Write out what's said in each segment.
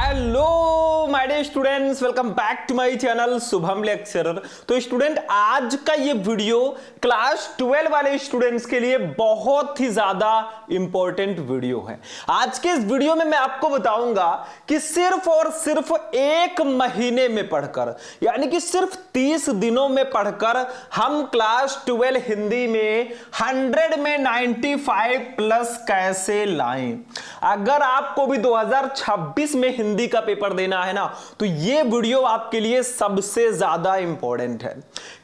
Hello my dear students, welcome back to my channel Shubham lecturer. तो student, आज का ये वीडियो क्लास 12 वाले स्टूडेंट्स के लिए बहुत ही ज्यादा इंपॉर्टेंट वीडियो है। आज के इस वीडियो में मैं आपको बताऊंगा कि सिर्फ और सिर्फ एक महीने में पढ़कर, यानी कि सिर्फ 30 दिनों में पढ़कर हम क्लास 12 हिंदी में 100 में 95 प्लस कैसे लाएं। अगर आपको भी 2026 में हिंदी का पेपर देना है ना, तो ये वीडियो आपके लिए सबसे ज्यादा इंपॉर्टेंट है।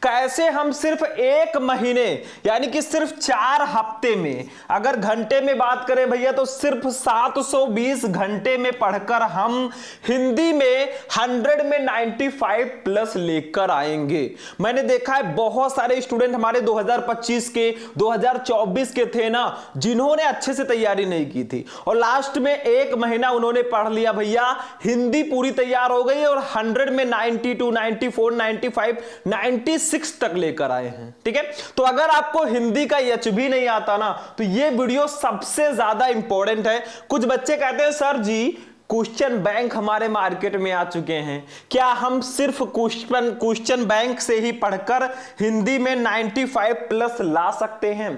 कैसे हम सिर्फ एक महीने, यानी कि सिर्फ 4 हफ्ते में, अगर घंटे में बात करें भैया तो सिर्फ 720 घंटे में पढ़कर हम हिंदी में 100 में 95 प्लस लेकर आएंगे। मैंने देखा है बहुत सारे स्टूडेंट हमारे 2025 के 2024 के थे ना, जिन्होंने अच्छे से तैयारी नहीं की थी और लास्ट में एक महीना उन्होंने पढ़ लिया भैया, हिंदी पूरी तैयार हो गई और 100 में 92, 94, 95, 96 तक लेकर आए हैं। ठीक है, तो अगर आपको हिंदी का एच भी नहीं आता ना, तो ये वीडियो सबसे ज्यादा इंपॉर्टेंट है। कुछ बच्चे कहते हैं सर जी क्वेश्चन बैंक हमारे मार्केट में आ चुके हैं, क्या हम सिर्फ क्वेश्चन बैंक से ही पढ़कर हिंदी में 95 प्लस ला सकते हैं।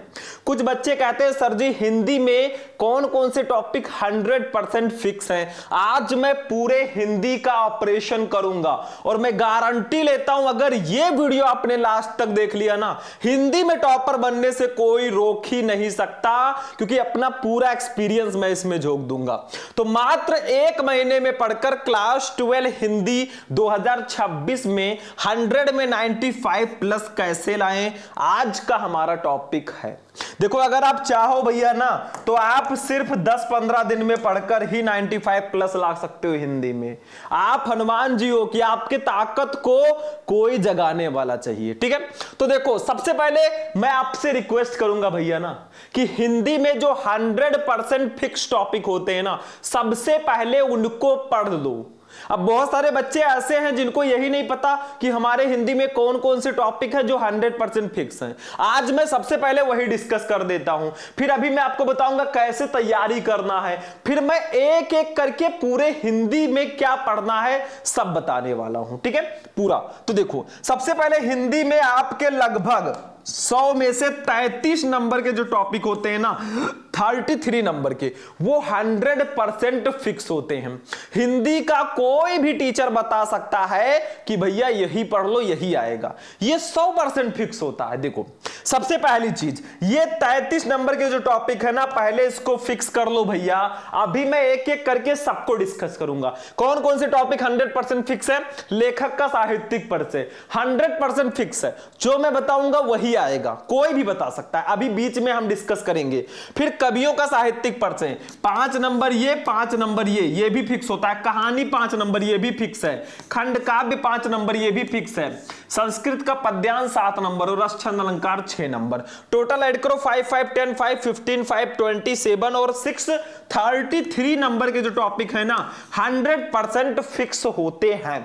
कुछ बच्चे कहते हैं सर जी हिंदी में कौन कौन से टॉपिक 100% फिक्स हैं। आज मैं पूरे हिंदी का ऑपरेशन करूंगा और मैं गारंटी लेता हूं अगर ये वीडियो आपने लास्ट तक देख लिया ना, हिंदी में टॉपर बनने से कोई रोक ही नहीं सकता, क्योंकि अपना पूरा एक्सपीरियंस मैं इसमें झोंक दूंगा। तो मात्र एक महीने में पढ़कर क्लास 12 हिंदी 2026 में 100 में 95 प्लस कैसे लाएं, आज का हमारा टॉपिक है। देखो, अगर आप चाहो भैया ना, तो आप सिर्फ 10-15 दिन में पढ़कर ही 95 प्लस ला सकते हो हिंदी में। आप हनुमान जी हो कि आपके ताकत को कोई जगाने वाला चाहिए। ठीक है, तो देखो, सबसे पहले मैं आपसे रिक्वेस्ट करूंगा भैया ना कि हिंदी में जो 100% फिक्स टॉपिक होते हैं ना, सबसे पहले उनको पढ़ लो। अब बहुत सारे बच्चे ऐसे हैं जिनको यही नहीं पता कि हमारे हिंदी में कौन कौन से टॉपिक है जो 100% फिक्स हैं। आज मैं सबसे पहले वही डिस्कस कर देता हूं, फिर अभी मैं आपको बताऊंगा कैसे तैयारी करना है, फिर मैं एक एक करके पूरे हिंदी में क्या पढ़ना है सब बताने वाला हूं। ठीक है, पूरा। तो देखो, सबसे पहले हिंदी में आपके लगभग 100 में से 33 नंबर के जो टॉपिक होते हैं ना, 33 नंबर के, वो 100% फिक्स होते हैं। हिंदी का कोई भी टीचर बता सकता है कि भैया यही पढ़ लो यही आएगा, ये 100% फिक्स होता है। देखो, सबसे पहली चीज, ये 33 नंबर के जो टॉपिक है ना, पहले इसको फिक्स कर लो भैया। अभी मैं एक एक करके सबको डिस्कस करूंगा। कौन कौन से टॉपिक 100% फिक्स है? लेखक का साहित्यिक परिचय 100% फिक्स है, जो मैं बताऊंगा वही आएगा, कोई भी बता सकता है। अभी बीच में हम डिस्कस करेंगे। फिर कवियों का साहित्यिक परिचय 5 नंबर, ये 5 नंबर, ये भी फिक्स होता है। कहानी 5 नंबर, ये भी फिक्स है। खंड काव्य 5 नंबर, ये भी फिक्स है। संस्कृत का पद्यांश 7 नंबर और रस छंद अलंकार 6 नंबर। टोटल ऐड करो 5, 5, 10, 5, 15, 5, 27 और 6 33 नंबर के जो टॉपिक है ना, 100% फिक्स होते हैं।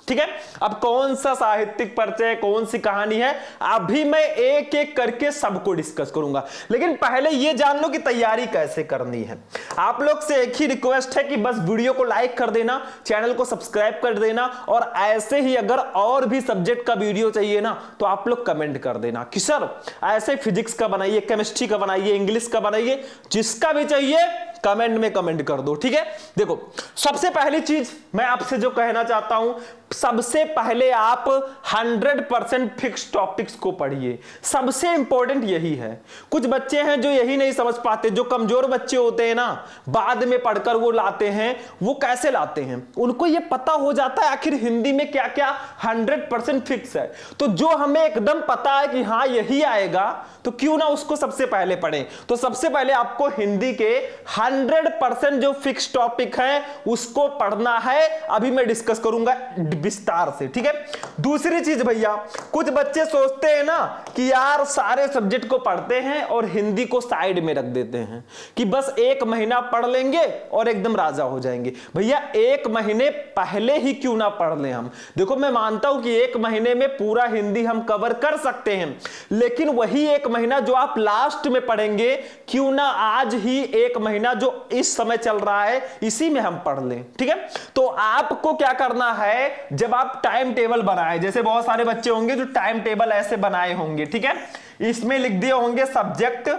ठीक है, अब कौन सा साहित्यिक परिचय, कौन सी कहानी है, अभी मैं एक एक करके सबको डिस्कस करूंगा। लेकिन पहले ये जान लो कि तैयारी कैसे करनी है। आप लोग से एक ही रिक्वेस्ट है कि बस वीडियो को लाइक कर देना, चैनल को सब्सक्राइब कर देना, और ऐसे ही अगर और भी सब्जेक्ट का वीडियो चाहिए ना, तो आप लोग कमेंट कर देना कि सर ऐसे फिजिक्स का बनाइए, केमिस्ट्री का बनाइए, इंग्लिश का बनाइए, जिसका भी चाहिए कमेंट में कमेंट कर दो। ठीक है, देखो, सबसे पहली चीज मैं आपसे जो कहना चाहता हूं, सबसे पहले आप 100% फिक्स टॉपिक्स को पढ़िए। सबसे इंपॉर्टेंट यही है। कुछ बच्चे हैं जो यही नहीं समझ पाते, जो कमजोर बच्चे होते हैं ना, बाद में पढ़कर वो लाते हैं। वो कैसे लाते हैं? उनको ये पता हो जाता है आखिर हिंदी में क्या क्या 100% फिक्स है। तो जो हमें एकदम पता है कि हाँ यही आएगा, तो क्यों ना उसको सबसे पहले पढ़ें। तो सबसे पहले आपको हिंदी के 100% जो फिक्स टॉपिक है उसको पढ़ना है। अभी मैं डिस्कस करूंगा विस्तार से। ठीक है, दूसरी चीज भैया, कुछ बच्चे सोचते हैं ना कि यार सारे सब्जेक्ट को पढ़ते हैं और हिंदी को साइड में रख देते हैं कि बस एक महीना पढ़ लेंगे और एकदम राजा हो जाएंगे। भैया एक महीने पहले ही क्यों ना पढ़ लें हम। देखो, मैं मानता हूं कि एक महीने में पूरा हिंदी हम कवर कर सकते हैं, लेकिन वही एक महीना जो आप लास्ट में पढ़ेंगे, क्यों ना आज ही एक महीना जो इस समय चल रहा है इसी में हम पढ़ लें, ठीक है। तो आपको क्या करना है, जब आप टाइम टेबल बनाए, जैसे बहुत सारे बच्चे होंगे जो टाइम टेबल ऐसे बनाए होंगे, ठीक है, इसमें लिख दिए होंगे सब्जेक्ट,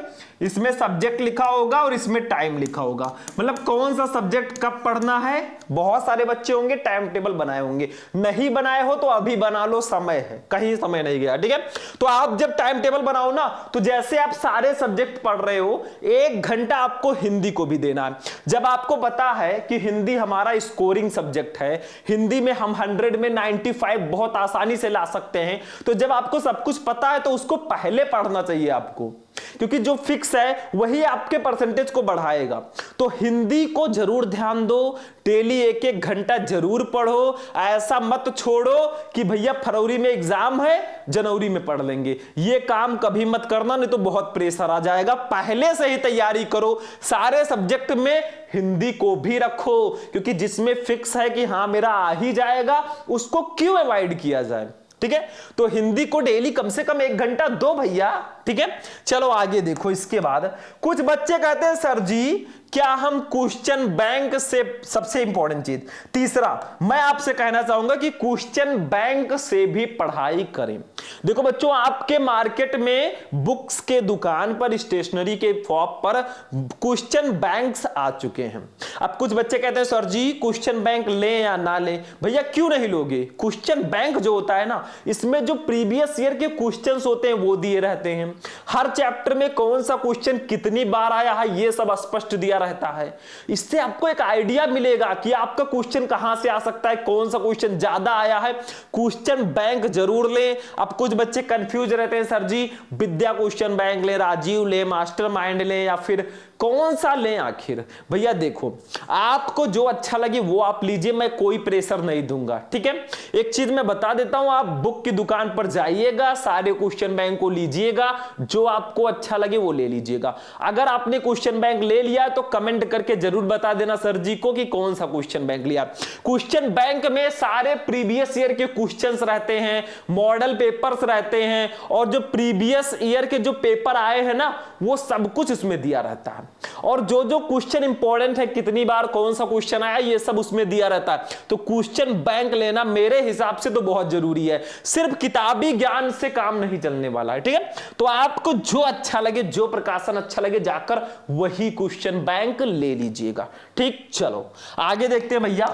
इसमें सब्जेक्ट लिखा होगा और इसमें टाइम लिखा होगा, मतलब कौन सा सब्जेक्ट कब पढ़ना है। बहुत सारे बच्चे होंगे टाइम टेबल बनाए होंगे, नहीं बनाए हो तो अभी बना लो, समय है, कहीं समय नहीं गया, ठीक है। तो आप जब टाइम टेबल बनाओ ना, तो जैसे आप सारे सब्जेक्ट पढ़ रहे हो, 1 घंटा आपको हिंदी को भी देना है। जब आपको पता है कि हिंदी हमारा स्कोरिंग सब्जेक्ट है, हिंदी में हम 100 में 95 बहुत आसानी से ला सकते हैं, तो जब आपको सब कुछ पता है तो उसको पहले पढ़ना चाहिए आपको, क्योंकि जो फिक्स है वही आपके परसेंटेज को बढ़ाएगा। तो हिंदी को जरूर ध्यान दो, डेली 1-1 घंटा जरूर पढ़ो, ऐसा मत छोड़ो कि भैया फरवरी में एग्जाम है जनवरी में पढ़ लेंगे, ये काम कभी मत करना, नहीं तो बहुत प्रेशर आ जाएगा। पहले से ही तैयारी करो, सारे सब्जेक्ट में हिंदी को भी रखो, क्योंकि जिसमें फिक्स है कि हां मेरा आ ही जाएगा, उसको क्यों अवॉइड किया जाए, ठीक है। तो हिंदी को डेली कम से कम 1 घंटा दो भैया, ठीक है। चलो आगे देखो, इसके बाद कुछ बच्चे कहते हैं सर जी क्या हम क्वेश्चन बैंक से, सबसे इंपॉर्टेंट चीज तीसरा, मैं आपसे कहना चाहूंगा कि क्वेश्चन बैंक से भी पढ़ाई करें। देखो बच्चों, आपके मार्केट में बुक्स के दुकान पर, स्टेशनरी के शॉप पर क्वेश्चन बैंक्स आ चुके हैं। अब कुछ बच्चे कहते हैं सर जी क्वेश्चन बैंक लें या ना लें। भैया क्यों नहीं लोगे, क्वेश्चन बैंक जो होता है ना, इसमें जो प्रीवियस ईयर के क्वेश्चंस होते हैं वो दिए रहते हैं, हर चैप्टर में कौन सा क्वेश्चन कितनी बार आया है ये सब स्पष्ट दिया रहता है। इससे आपको एक आइडिया मिलेगा कि आपका क्वेश्चन कहां से आ सकता है, कौन सा क्वेश्चन ज्यादा आया है। क्वेश्चन बैंक जरूर लें। अब कुछ बच्चे कंफ्यूज रहते हैं सर जी विद्या क्वेश्चन बैंक लें, राजीव लें, मास्टरमाइंड लें, या फिर कौन सा लें आखिर। भैया देखो, आपको जो अच्छा लगे वो आप लीजिए, मैं कोई प्रेशर नहीं दूंगा, ठीक है। एक चीज मैं बता देता हूं, आप बुक की दुकान पर जाइएगा, सारे क्वेश्चन बैंक को लीजिएगा, जो आपको अच्छा लगे वो ले लीजिएगा। अगर आपने क्वेश्चन बैंक ले लिया तो कमेंट करके जरूर बता देना सर जी को कि कौन सा क्वेश्चन बैंक लिया। क्वेश्चन बैंक में सारे प्रीवियस ईयर के क्वेश्चंस रहते हैं, मॉडल पेपर्स रहते हैं, और जो प्रीवियस ईयर के जो पेपर आए हैं ना, वो सब कुछ उसमें दिया रहता है, और जो जो क्वेश्चन इंपॉर्टेंट है, कितनी बार कौन सा क्वेश्चन आया, ये सब उसमें दिया रहता है। तो क्वेश्चन बैंक लेना मेरे हिसाब से तो बहुत जरूरी है, सिर्फ किताबी ज्ञान से काम नहीं चलने वाला है, ठीक है। तो आपको जो अच्छा लगे, जो प्रकाशन अच्छा लगे, जाकर वही क्वेश्चन बैंक ले लीजिएगा, ठीक। चलो आगे देखते हैं भैया,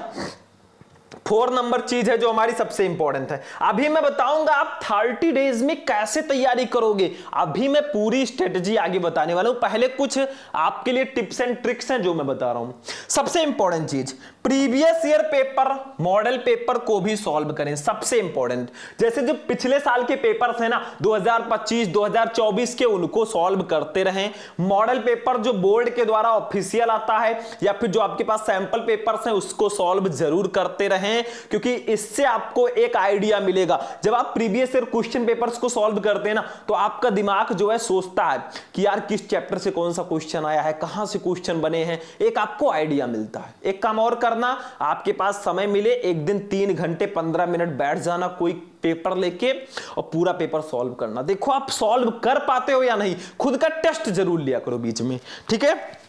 4 नंबर चीज है जो हमारी सबसे इंपॉर्टेंट है। अभी मैं बताऊंगा आप 30 डेज में कैसे तैयारी करोगे, अभी मैं पूरी स्ट्रेटजी आगे बताने वाला हूं। पहले कुछ आपके लिए टिप्स एंड ट्रिक्स हैं जो मैं बता रहा हूं। सबसे इंपॉर्टेंट चीज, previous year paper, model paper को भी सॉल्व करें, सबसे इंपॉर्टेंट। जैसे जो पिछले साल के पेपर्स हैं ना, 2025 2024 के, उनको सॉल्व करते रहें। मॉडल पेपर जो बोर्ड के द्वारा ऑफिशियल आता है, या फिर जो आपके पास सैंपल पेपर्स हैं, उसको सॉल्व जरूर करते रहें, क्योंकि इससे आपको एक आइडिया मिलेगा। जब आप प्रीवियस ईयर क्वेश्चन पेपर्स को सॉल्व करते हैं ना, तो आपका दिमाग जो है सोचता है कि यार किस चैप्टर से कौन सा क्वेश्चन आया है, कहां से क्वेश्चन बने हैं, एक आपको आइडिया मिलता है। एक काम और करना, आपके पास समय मिले एक दिन 3 घंटे 15 मिनट बैठ जाना कोई पेपर लेके और पूरा पेपर सॉल्व करना। देखो आप सॉल्व कर पाते हो या नहीं, खुद का टेस्ट जरूर लिया करो बीच में, ठीक है।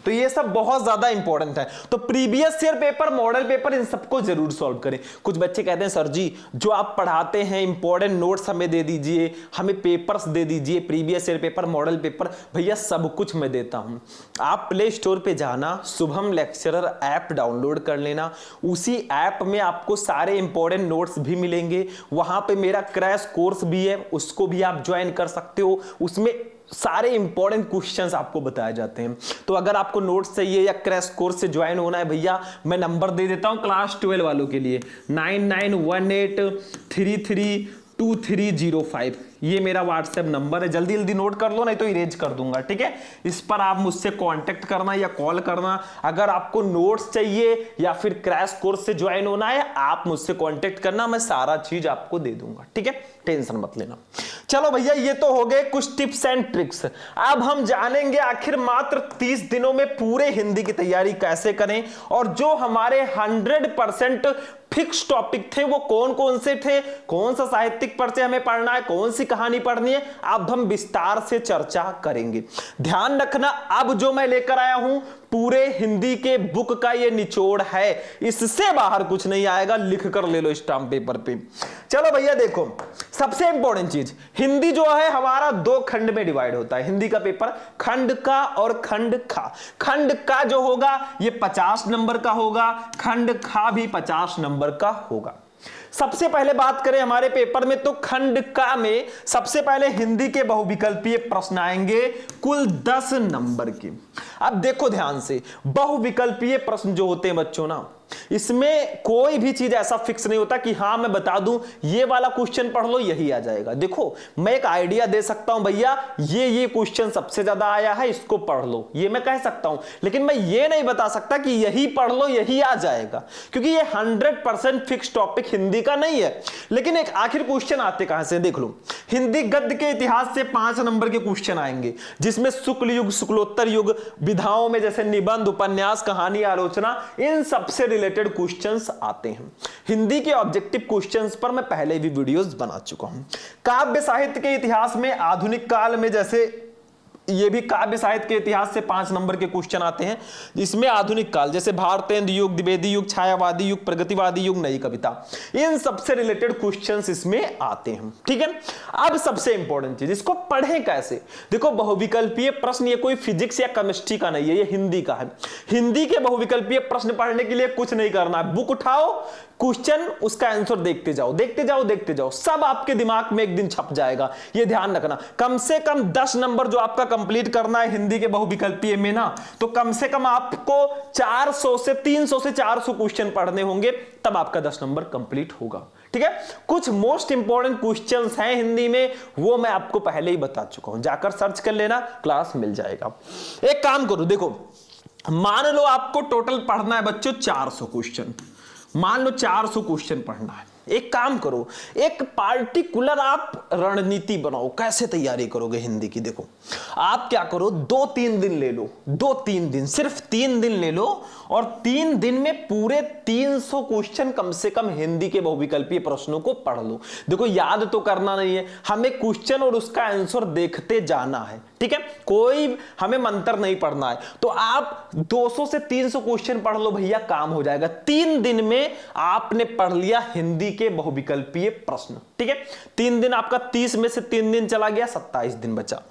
तो ये सब बहुत ज्यादा इंपॉर्टेंट है। तो previous year paper, model paper, इन सबको जरूर सॉल्व करें। कुछ बच्चे कहते हैं सर जी जो आप पढ़ाते हैं इंपॉर्टेंट नोट्स हमें दे दीजिए, हमें पेपर्स दे दीजिए, previous year paper, model paper. भैया सब कुछ मैं देता हूं। आप प्ले स्टोर पे जाना, शुभम लेक्चरर ऐप डाउनलोड कर लेना, उसी ऐप में आपको सारे इंपॉर्टेंट नोट्स भी मिलेंगे। वहां पे मेरा क्रैश कोर्स भी है, उसको भी आप ज्वाइन कर सकते हो। उसमें सारे इंपॉर्टेंट क्वेश्चंस आपको बताए जाते हैं। तो अगर आपको नोट्स चाहिए या क्रैश कोर्स से ज्वाइन होना है भैया, मैं नंबर दे देता हूं क्लास 12 वालों के लिए, 9918332305, ये मेरा व्हाट्सएप नंबर है। जल्दी जल्दी नोट कर लो, नहीं तो इरेज कर दूंगा, ठीक है। इस पर आप मुझसे कांटेक्ट करना या कॉल करना। अगर आपको नोट्स चाहिए या फिर क्रैश कोर्स से ज्वाइन होना है, आप मुझसे कांटेक्ट करना, मैं सारा चीज आपको दे दूंगा, ठीक है, टेंशन मत लेना। चलो भैया, ये तो हो गए कुछ टिप्स एंड ट्रिक्स। अब हम जानेंगे आखिर मात्र 30 दिनों में पूरे हिंदी की तैयारी कैसे करें, और जो हमारे 100% फिक्स टॉपिक थे वो कौन कौन से थे, कौन सा साहित्यिक परिचय हमें पढ़ना है, कौन सी कहानी पढ़नी है, अब हम विस्तार से चर्चा करेंगे। ध्यान रखना, अब जो मैं लेकर आया हूं पूरे हिंदी के बुक का ये निचोड़ है, इससे बाहर कुछ नहीं आएगा, लिख कर ले लो स्टाम्प पेपर पे। चलो भैया देखो, सबसे इंपॉर्टेंट चीज, हिंदी जो है हमारा 2 खंड में डिवाइड होता है। हिंदी का पेपर खंड का और खंड खा। खंड का जो होगा ये 50 नंबर का होगा, खंड खा भी 50 नंबर का होगा। सबसे पहले बात करें हमारे पेपर में तो खंड का में सबसे पहले हिंदी के बहुविकल्पीय प्रश्न आएंगे कुल 10 नंबर के। अब देखो ध्यान से, बहुविकल्पीय प्रश्न जो होते हैं बच्चों ना, इसमें कोई भी चीज ऐसा फिक्स नहीं होता कि हां मैं बता दूं ये वाला क्वेश्चन पढ़ लो यही आ जाएगा। देखो मैं एक आइडिया दे सकता हूं, भैया ये क्वेश्चन सबसे ज्यादा आया है इसको पढ़ लो, ये मैं कह सकता हूं, लेकिन मैं ये नहीं बता सकता कि यही पढ़ लो यही आ जाएगा, क्योंकि ये 100% फिक्स टॉपिक हिंदी का नहीं है। लेकिन एक आखिर क्वेश्चन आते कहां से, देख लो, हिंदी गद्य के इतिहास से 5 नंबर के क्वेश्चन आएंगे, जिसमें शुक्ल युग, शुक्लोत्तर युग, विधाओं में जैसे निबंध, उपन्यास, कहानी, आलोचना, इन सबसे रिलेटेड क्वेश्चंस आते हैं। हिंदी के ऑब्जेक्टिव क्वेश्चंस पर मैं पहले भी वीडियोस बना चुका हूं। काव्य साहित्य के इतिहास में आधुनिक काल में जैसे ये भी काव्य साहित्य के इतिहास से 5 नंबर के क्वेश्चन आते हैं, इसमें आधुनिक काल जैसे भारतेंद्र युग, द्विवेदी युग, छायावादी युग, प्रगतिवादी युग, नई कविता, इन सबसे रिलेटेड क्वेश्चंस इसमें आते हैं। ठीक है, अब सबसे इंपॉर्टेंट चीज, इसको पढ़ें कैसे। देखो बहुविकल्पीय प्रश्न ये कोई फिजिक्स या केमिस्ट्री का नहीं है, ये हिंदी का है। हिंदी के बहुविकल्पीय प्रश्न पढ़ने के लिए कुछ नहीं करना है, बुक उठाओ, क्वेश्चन, उसका आंसर देखते जाओ, देखते जाओ, देखते जाओ, सब आपके दिमाग में एक दिन छप जाएगा। ये ध्यान रखना, कम से कम 10 नंबर जो आपका कंप्लीट करना है हिंदी के बहुविकल्पीय में ना, तो कम से कम आपको 300 से 400 क्वेश्चन पढ़ने होंगे, तब आपका 10 नंबर कंप्लीट होगा। ठीक है, कुछ मोस्ट इंपॉर्टेंट क्वेश्चंस हैं हिंदी में, वो मैं आपको पहले ही बता चुका हूं, जाकर सर्च कर लेना, क्लास मिल जाएगा। एक काम करो, देखो मान लो आपको टोटल पढ़ना है बच्चों 400 क्वेश्चन, मान लो 400 क्वेश्चन पढ़ना है। एक काम करो, एक पार्टिकुलर आप रणनीति बनाओ, कैसे तैयारी करोगे हिंदी की। देखो आप क्या करो, 2-3 दिन ले लो, 2-3 दिन, सिर्फ 3 दिन ले लो, और 3 दिन में पूरे 300 क्वेश्चन कम से कम हिंदी के बहुविकल्पीय प्रश्नों को पढ़ लो। देखो याद तो करना नहीं है, हमें क्वेश्चन और उसका आंसर देखते जाना है। ठीक है, कोई हमें मंत्र नहीं पढ़ना है, तो आप 200 से 300 क्वेश्चन पढ़ लो भैया, काम हो जाएगा। 3 दिन में आपने पढ़ लिया हिंदी के बहुविकल्पीय प्रश्न। ठीक है, 3 दिन आपका 30 में से 3 दिन चला गया, 27 दिन बचा।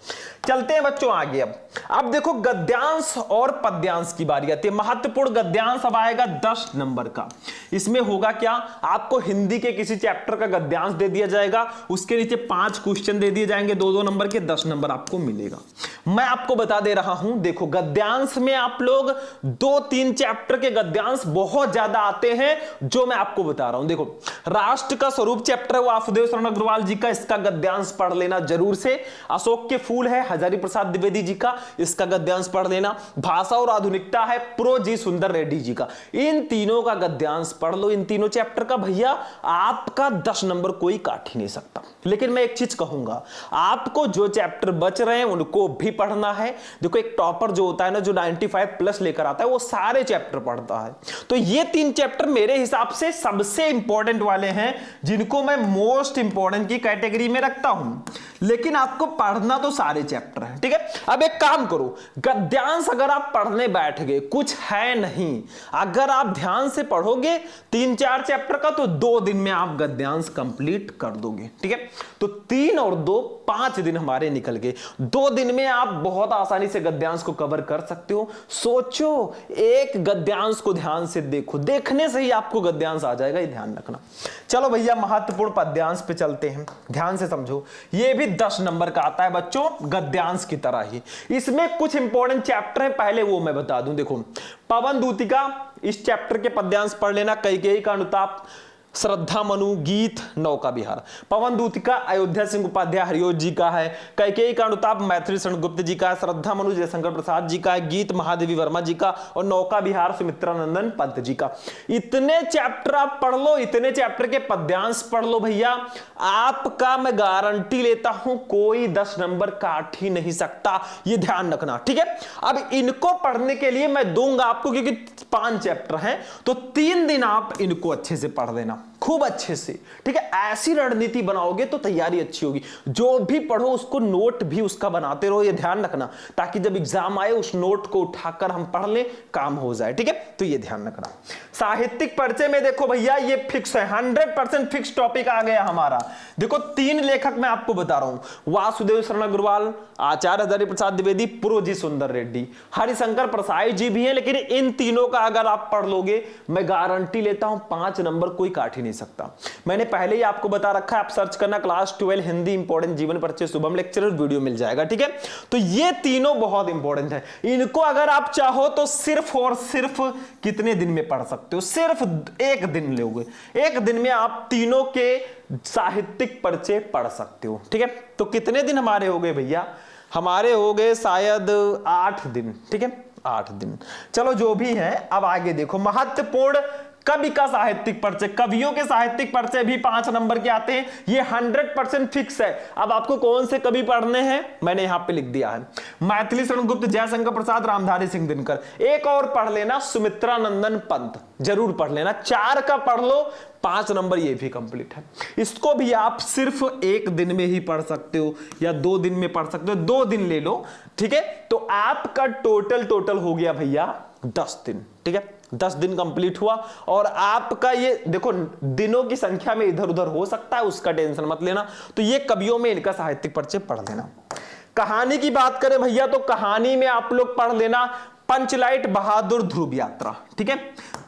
चलते हैं बच्चों आगे। अब देखो गद्यांश और पद्यांश की बारी आती है। महत्वपूर्ण गद्यांश अब आएगा 10 नंबर का। इसमें होगा क्या, आपको हिंदी के किसी चैप्टर का गद्यांश दे दिया जाएगा, उसके नीचे 5 क्वेश्चन दे दिए जाएंगे 2-2 नंबर के, 10 नंबर आपको मिलेगा। मैं आपको बता दे रहा हूं, देखो गद्यांश में आप लोग 2-3 चैप्टर के गद्यांश बहुत ज्यादा आते हैं, जो मैं आपको बता रहा हूं। देखो राष्ट्र का स्वरूप चैप्टर है वासुदेव शरण अग्रवाल जी का, इसका गद्यांश पढ़ लेना जरूर से। अशोक के फूल है हजारी प्रसाद द्विवेदी जी का, इसका गद्यांश पढ़ लेना। भाषा और आधुनिकता है प्रो जी सुंदर रेड्डी जी का, इन तीनों का गद्यांश पढ़ लो, इन तीनों चैप्टर का। भैया आपका 10 नंबर कोई काट ही नहीं सकता। लेकिन मैं एक चीज कहूंगा, आपको जो चैप्टर बच रहे हैं उनको भी पढ़ना है। देखो एक टॉपर जो होता है ना, जो 95+ लेकर आता है, वो सारे चैप्टर पढ़ता है। तो ये 3 चैप्टर मेरे हिसाब से सबसे इंपॉर्टेंट वाले हैं, जिनको मैं मोस्ट इंपॉर्टेंट की कैटेगरी में रखता हूं। लेकिन आपको पढ़ना तो सारे चैप्टर है। ठीक है, अब एक काम करो, गद्यांश अगर आप पढ़ने बैठ गए, कुछ है नहीं, अगर आप ध्यान से पढ़ोगे 3-4 चैप्टर का, तो 2 दिन में आप गद्यांश कंप्लीट कर दोगे। ठीक है, तो 3 और 2 5 दिन हमारे निकल गए। 2 दिन में आप बहुत आसानी से गद्यांश को कवर कर सकते हो। सोचो, एक गद्यांश को ध्यान से देखो, देखने से ही आपको गद्यांश आ जाएगा, ये ध्यान रखना। चलो भैया महत्वपूर्ण पद्यांश पे चलते हैं, ध्यान से समझो। ये भी 10 नंबर का आता है बच्चों, गद्यांश की तरह ही। इसमें कुछ इंपॉर्टेंट चैप्टर हैं, पहले वो मैं बता दूं। देखो पवन दूतिका, इस चैप्टर के पद्यांश पढ़ लेना। कैकेयी का अनुताप, श्रद्धा मनु गीत नौका विहार। पवन दूतिका अयोध्या सिंह उपाध्याय हरिओज जी का है। कैकेयी का अनुताप मैथिली शरण गुप्त जी का है। श्रद्धा मनु जयशंकर प्रसाद जी का है। गीत महादेवी वर्मा जी का, और नौका विहार सुमित्रानंदन पंत जी का। इतने चैप्टर आप पढ़ लो, इतने चैप्टर के पद्यांश पढ़ लो भैया, आपका मैं गारंटी लेता हूं कोई 10 नंबर काट ही नहीं सकता। ये ध्यान रखना, ठीक है। अब इनको पढ़ने के लिए मैं दूंगा आपको, क्योंकि 5 चैप्टर हैं, तो 3 दिन आप इनको अच्छे से पढ़ लेना, खूब अच्छे से, ठीक है। ऐसी रणनीति बनाओगे तो तैयारी अच्छी होगी। जो भी पढ़ो उसको नोट भी उसका बनाते रहो, ये ध्यान रखना, ताकि जब एग्जाम आए उस नोट को उठाकर हम पढ़ लें, काम हो जाए, ठीक है। तो ये ध्यान रखना। साहित्यिक परिचय में देखो भैया, ये फिक्स है, 100% फिक्स टॉपिक आ गया हमारा। देखो 3 लेखक मैं आपको बता रहा हूं, वासुदेव शरण अग्रवाल, आचार्य हजारी प्रसाद द्विवेदी, पुरोजी सुंदर रेड्डी, हरिशंकर प्रसाई जी भी हैं, लेकिन इन तीनों का अगर आप पढ़ लोगे, मैं गारंटी लेता हूं 5 नंबर कोई काट ही नहीं सकता। मैंने पहले ही आपको बता रखा है, आप सर्च करना क्लास 12 हिंदी इंपॉर्टेंट जीवन परिचय शुभम लेक्चरर, वीडियो मिल जाएगा, ठीक है। तो ये तीनों बहुत इंपॉर्टेंट है। इनको अगर आप चाहो तो सिर्फ और सिर्फ कितने दिन में पढ़ सकते हो? सिर्फ 1 दिन लोगे, 1 दिन में आप तीनों के साहित्यिक परिचय पढ़ सकते हो, ठीक है। तो कितने दिन हमारे हो गए भैया? हमारे हो गए शायद 8 दिन, ठीक है, 8 दिन। चलो जो भी है, अब आगे देखो, महत्वपूर्ण कवि का साहित्यिक परिचय। कवियों के साहित्यिक परिचय भी 5 नंबर के आते हैं, ये 100% फिक्स है। अब आपको कौन से कवि पढ़ने हैं मैंने यहां पे लिख दिया है, मैथिली शरण गुप्त, जयशंकर प्रसाद, रामधारी सिंह दिनकर। एक और पढ़ लेना, सुमित्रानंदन पंत, जरूर पढ़ लेना। 4 का पढ़ लो, 5 नंबर ये भी कंप्लीट है। इसको भी आप सिर्फ 1 दिन में ही पढ़ सकते हो, या 2 दिन में पढ़ सकते हो, 2 दिन ले लो, ठीक है। तो आपका टोटल हो गया भैया 10 दिन, ठीक है। 10 दिन कंप्लीट हुआ, और आपका ये देखो दिनों की संख्या में इधर उधर हो सकता है, उसका टेंशन मत लेना। तो ये कवियों में इनका साहित्यिक परिचय पढ़ लेना। कहानी की बात करें भैया, तो कहानी में आप लोग पढ़ लेना पंचलाइट बहादुर ध्रुव यात्रा, ठीक है।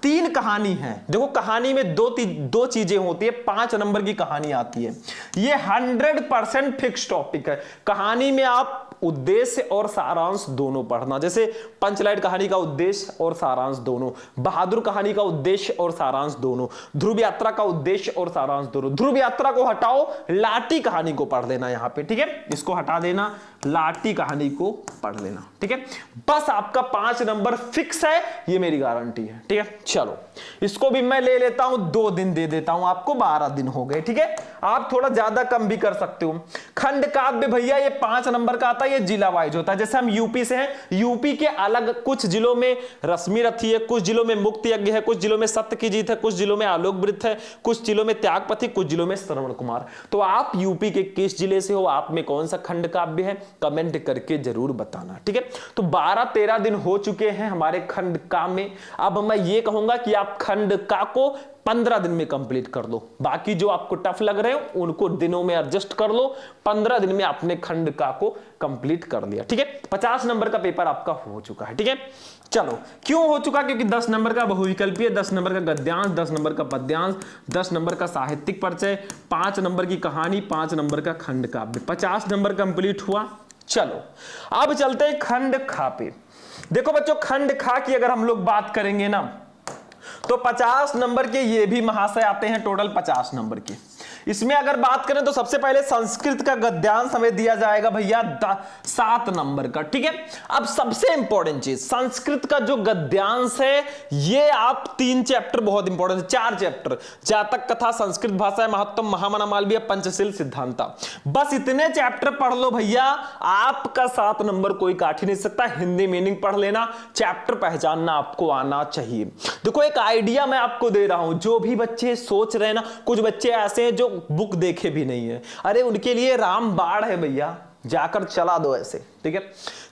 3 कहानी है। देखो कहानी में दो चीजें होती है, 5 नंबर की कहानी आती है। ये 100% फिक्स टॉपिक है। कहानी में आप उद्देश्य और सारांश दोनों पढ़ना, जैसे पंचलाइट कहानी का उद्देश्य और सारांश दोनों, बहादुर कहानी का उद्देश्य और सारांश दोनों, ध्रुव यात्रा का उद्देश्य और सारांश दोनों। ध्रुव यात्रा को हटाओ, लाटी कहानी को पढ़ लेना यहां पे, ठीक है। इसको हटा देना, लाटी कहानी को पढ़ लेना, ठीक है। बस आपका 5 नंबर फिक्स है, ये मेरी गारंटी है, ठीक है। चलो इसको भी मैं ले लेता हूं, 2 दिन दे देता हूं आपको, 12 दिन हो गए, ठीक है। आप थोड़ा ज्यादा कम भी कर सकते हो। खंड काव्य भैया ये 5 नंबर का आता है, ये जिला वाइज होता है। जैसे हम यूपी से हैं, यूपी के अलग कुछ जिलों में रश्मि रथी है, कुछ जिलों में मुक्त यज्ञ है, कुछ जिलों में सत्य की जीत है, कुछ जिलों में आलोक वृत्त है, कुछ जिलों में त्यागपथी, कुछ जिलों में श्रवण कुमार। तो आप यूपी के किस जिले से हो, आप में कौन सा खंड काव्य है, कमेंट करके जरूर बताना, ठीक है। तो 12-13 दिन हो चुके हैं हमारे खंड का में। अब मैं ये कहूंगा कि आप खंड का को 15 दिन में कंप्लीट कर लो। बाकी जो आपको टफ लग रहे हो उनको दिनों में एडजस्ट कर लो। 15 दिन में आपने खंड का को कंप्लीट कर लिया, ठीक है। 50 नंबर का पेपर आपका हो चुका है, ठीक है। चलो क्यों हो चुका? क्योंकि 10 नंबर का बहुविकल्पीय, 10 नंबर का गद्यांश, 10 नंबर का पद्यांश, 10 नंबर का साहित्यिक परिचय, 5 नंबर की कहानी, 5 नंबर का खंड काव्य, 50 नंबर कंप्लीट हुआ। चलो अब चलते हैं खंड खा पे। देखो बच्चों, खंड खा की अगर हम लोग बात करेंगे ना, तो 50 नंबर के ये भी महाशय आते हैं, टोटल 50 नंबर के। इसमें अगर बात करें तो सबसे पहले संस्कृत का गद्यांश हमें दिया जाएगा भैया 7 नंबर का, ठीक है। अब सबसे इंपॉर्टेंट चीज, संस्कृत का जो गद्यांश है, ये आप 3 चैप्टर बहुत इंपॉर्टेंट है, 4 चैप्टर, जातक कथा, संस्कृत भाषा महत्व, महामना मालवीय, पंचशील सिद्धांता। बस इतने चैप्टर पढ़ लो भैया, आपका 7 नंबर कोई काट ही नहीं सकता। हिंदी मीनिंग पढ़ लेना, चैप्टर पहचानना आपको आना चाहिए। देखो एक आइडिया मैं आपको दे रहा हूं, जो भी बच्चे सोच रहे हैं ना, कुछ बच्चे ऐसे हैं जो बुक देखे भी नहीं है, अरे उनके लिए रामबाण है भैया, जाकर चला दो ऐसे, ठीक है।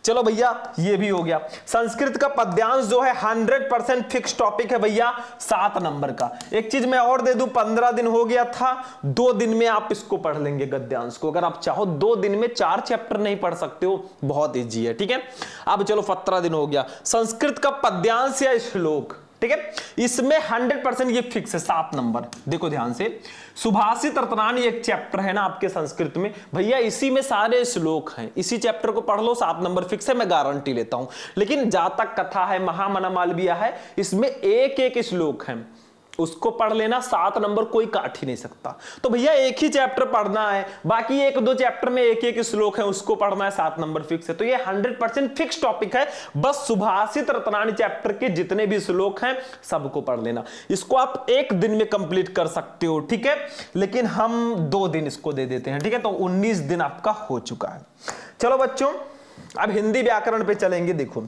चलो भैया ये भी हो गया। संस्कृत का पद्यांश जो है 100% फिक्स टॉपिक है भैया, 7 नंबर का। एक चीज मैं और दे दूं, 15 दिन हो गया था, 2 दिन में आप इसको पढ़ लेंगे गद्यांश को। अगर आप चाहो 2 दिन में 4 चैप्टर नहीं पढ़ सकते हो, बहुत इजी है, ठीक है। अब चलो 17 दिन हो गया। संस्कृत का पद्यांश या श्लोक, ठीक है, इसमें 100% ये फिक्स है, 7 नंबर। देखो ध्यान से, सुभाषित रत्नानी एक चैप्टर है ना आपके संस्कृत में भैया, इसी में सारे श्लोक हैं, इसी चैप्टर को पढ़ लो, 7 नंबर फिक्स है, मैं गारंटी लेता हूं। लेकिन जातक कथा है, महामना मालवीय है, इसमें एक एक श्लोक है, उसको पढ़ लेना, 7 नंबर कोई काट ही नहीं सकता। तो भैया एक ही चैप्टर पढ़ना है, बाकी 1-2 चैप्टर में एक एक श्लोक है उसको पढ़ना है, 7 नंबर फिक्स है। तो ये 100% फिक्स टॉपिक है। बस सुभाषित रत्नानी चैप्टर के जितने भी श्लोक हैं सबको पढ़ लेना। इसको आप एक दिन में कंप्लीट कर सकते हो, ठीक है, लेकिन हम 2 दिन इसको दे देते हैं, ठीक है। तो 19 दिन आपका हो चुका है। चलो बच्चों, अब हिंदी व्याकरण पे चलेंगे। देखो,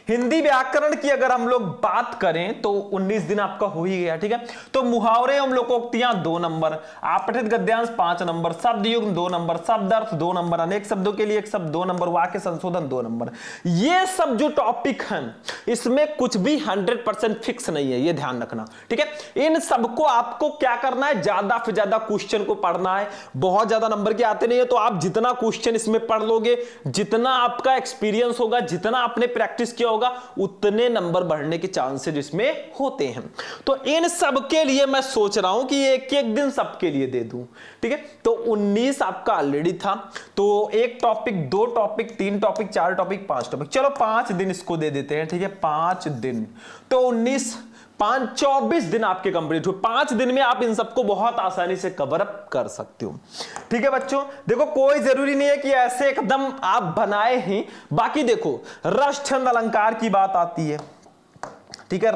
हिंदी व्याकरण की अगर हम लोग बात करें तो 19 दिन आपका हो ही गया, ठीक है। तो मुहावरे एवं लोकोक्तियां 2 नंबर, आपठित गद्यांश 5 नंबर, शब्द युग्म 2 नंबर, शब्द अर्थ 2 नंबर, अनेक शब्दों के लिए एक शब्द 2 नंबर, वाक्य संशोधन 2 नंबर। ये सब जो टॉपिक हैं इसमें कुछ भी 100% फिक्स नहीं है, ये ध्यान रखना, ठीक है। इन सबको आपको क्या करना है, ज्यादा से ज्यादा क्वेश्चन को पढ़ना है। बहुत ज्यादा नंबर के आते नहीं है, तो आप जितना क्वेश्चन इसमें पढ़ लोगे, जितना आपका एक्सपीरियंस होगा, जितना आपने प्रैक्टिस किया होगा, उतने नंबर बढ़ने के चांसेस इसमें होते हैं। तो इन सब के लिए मैं सोच रहा हूं कि एक एक दिन सबके लिए दे दूं, ठीक है। तो 19 आपका ऑलरेडी था, तो 1 topic, 2 topic, 3 topic, 4 topic, 5 topic, चलो 5 दिन इसको दे देते हैं, ठीक है। 5 दिन, तो 19 5 24 दिन आपके कंप्लीट हुए। 5 दिन में आप इन सबको बहुत आसानी से कवर अप कर सकते हो, ठीक है बच्चों। देखो, कोई जरूरी नहीं है कि ऐसे एकदम आप बनाए ही। बाकी देखो, रस छंद अलंकार की बात आती है, ठीक है।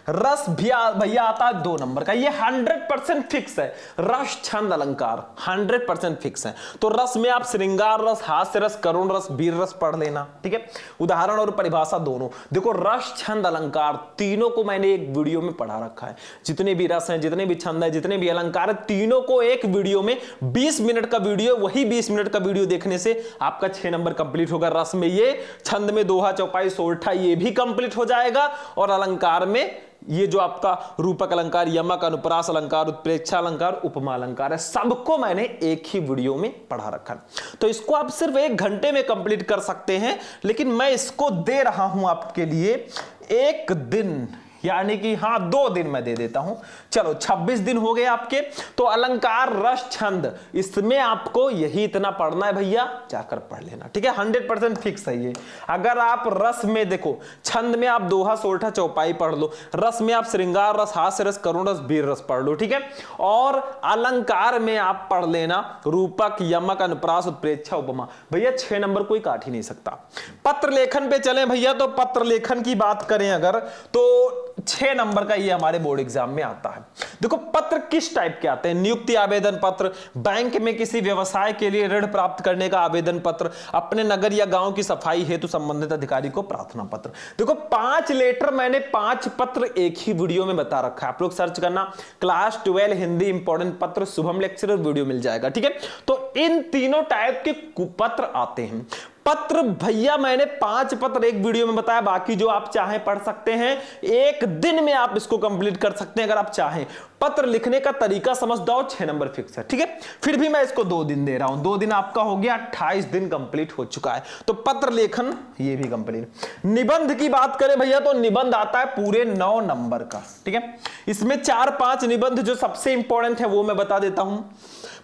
रस भी भैया आता है 2 नंबर का, ये 100% फिक्स है। रस छंद अलंकार 100% फिक्स है। तो रस में आप श्रृंगार रस, हास्य रस, करुण रस, वीर रस पढ़ लेना, ठीक है। उदाहरण और परिभाषा दोनों। देखो, रस छंद अलंकार तीनों को मैंने एक वीडियो में पढ़ा रखा है। जितने भी रस हैं, जितने भी छंद है, जितने भी अलंकार है, तीनों को एक वीडियो में 20 मिनट का वीडियो, वही 20 मिनट का वीडियो देखने से आपका 6 नंबर कंप्लीट होगा। रस में ये, छंद में दोहा, चौपाई, सोरठा, ये भी कंप्लीट हो जाएगा। और अलंकार में ये जो आपका रूपक अलंकार, यमक, अनुप्रास अलंकार, उत्प्रेक्षा अलंकार, उपमा अलंकार है, सबको मैंने एक ही वीडियो में पढ़ा रखा है। तो इसको आप सिर्फ 1 घंटे में कंप्लीट कर सकते हैं, लेकिन मैं इसको दे रहा हूं आपके लिए 1 दिन, यानी कि हाँ 2 दिन मैं दे देता हूं। चलो 26 दिन हो गए आपके। तो अलंकार, रस, छंद, इसमें आपको यही इतना पढ़ना है भैया, जाकर पढ़ लेना, ठीक है। 100% फिक्स है ये। अगर आप रस में देखो, छंद में आप दोहा, सोरठा, चौपाई पढ़ लो, रस में आप श्रृंगार रस, हास्य रस, करुण रस, वीर रस पढ़ लो, ठीक है। और अलंकार में आप पढ़ लेना रूपक, यमक, अनुप्रास, उत्प्रेक्षा, उपमा। भैया 6 नंबर कोई काट ही नहीं सकता। पत्र लेखन पे चले भैया, तो पत्र लेखन की बात करें अगर, तो 6 नंबर का ये हमारे बोर्ड एग्जाम में आता है। देखो, पत्र किस टाइप के आते हैं, नियुक्ति आवेदन पत्र, बैंक में किसी व्यवसाय के लिए ऋण प्राप्त करने का आवेदन पत्र, अपने नगर या गांव की सफाई हेतु संबंधित अधिकारी को प्रार्थना पत्र। देखो, 5 लेटर मैंने 5 पत्र एक ही वीडियो में बता रखा है। आप लोग सर्च करना क्लास 12 हिंदी इंपॉर्टेंट पत्र, शुभम लेक्चरर, वीडियो मिल जाएगा, ठीक है। तो इन तीनों टाइप के कुपत्र आते हैं। पत्र भैया मैंने 5 पत्र एक वीडियो में बताया, बाकी जो आप चाहें पढ़ सकते हैं। 1 दिन में आप इसको कंप्लीट कर सकते हैं अगर आप चाहें। पत्र लिखने का तरीका समझ जाओ, 6 नंबर फिक्स है, ठीक है। फिर भी मैं इसको 2 दिन दे रहा हूं। 2 दिन आपका हो गया, 28 दिन कंप्लीट हो चुका है। तो पत्र लेखन ये भी कंप्लीट। निबंध की बात करें भैया, तो निबंध आता है पूरे 9 नंबर का, ठीक है। इसमें 4-5 निबंध जो सबसे इंपॉर्टेंट है वो मैं बता देता हूं।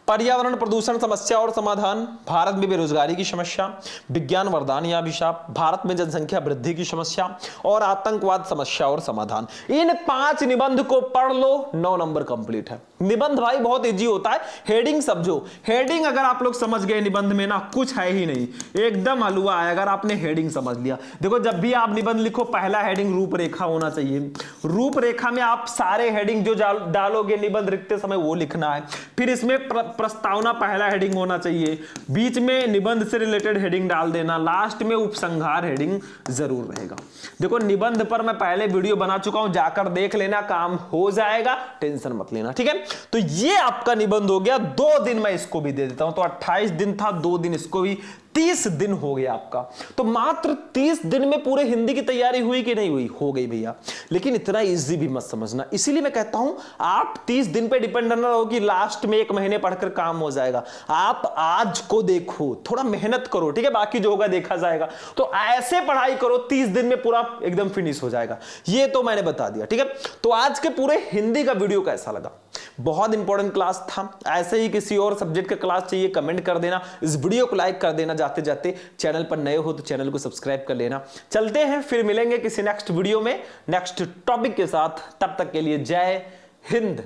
पर्यावरण प्रदूषण समस्या और समाधान, भारत में बेरोजगारी की समस्या, विज्ञान वरदान या अभिशाप, भारत में जनसंख्या वृद्धि की समस्या और आतंकवाद समस्या और समाधान। इन 5 निबंध को पढ़ लो, 9 नंबर कंप्लीट है। निबंध भाई बहुत इजी होता है। हेडिंग समझो, हेडिंग अगर आप लोग समझ गए निबंध में ना, कुछ है ही नहीं, एकदम हलवा है अगर आपने हेडिंग समझ लिया। देखो, जब भी आप निबंध लिखो, पहला हेडिंग रूपरेखा होना चाहिए। रूपरेखा में आप सारे हेडिंग जो डालोगे निबंध लिखते समय वो लिखना है। फिर इसमें प्रस्तावना पहला हेडिंग होना चाहिए, बीच में निबंध से रिलेटेड हेडिंग डाल देना, लास्ट में उपसंहार हेडिंग जरूर रहेगा। देखो, निबंध पर मैं पहले वीडियो बना चुका हूं, जाकर देख लेना, काम हो जाएगा, टेंशन मत लेना, ठीक है। तो ये आपका निबंध हो गया। 2 दिन मैं इसको भी दे देता हूं। तो 28 दिन था, 2 दिन इसको भी, 30 दिन हो गया आपका। तो मात्र 30 दिन में पूरे हिंदी की तैयारी हुई कि नहीं हुई? हो गई भैया। लेकिन इतना इजी भी मत समझना, इसीलिए मैं कहता हूं आप 30 दिन पे डिपेंड न रहो कि लास्ट में 1 महीने पढ़कर काम हो जाएगा। आप आज को देखो, थोड़ा मेहनत करो, ठीक है, बाकी जो होगा देखा जाएगा। तो ऐसे पढ़ाई करो, 30 दिन में पूरा एकदम फिनिश हो जाएगा। ये तो मैंने बता दिया, ठीक है। तो आज के पूरे हिंदी का वीडियो कैसा लगा बहुत इंपॉर्टेंट क्लास था। ऐसे ही किसी और सब्जेक्ट का क्लास चाहिए कमेंट कर देना, इस वीडियो को लाइक कर देना, जाते जाते चैनल पर नए हो तो चैनल को सब्सक्राइब कर लेना। चलते हैं, फिर मिलेंगे किसी नेक्स्ट वीडियो में नेक्स्ट टॉपिक के साथ। तब तक के लिए जय हिंद।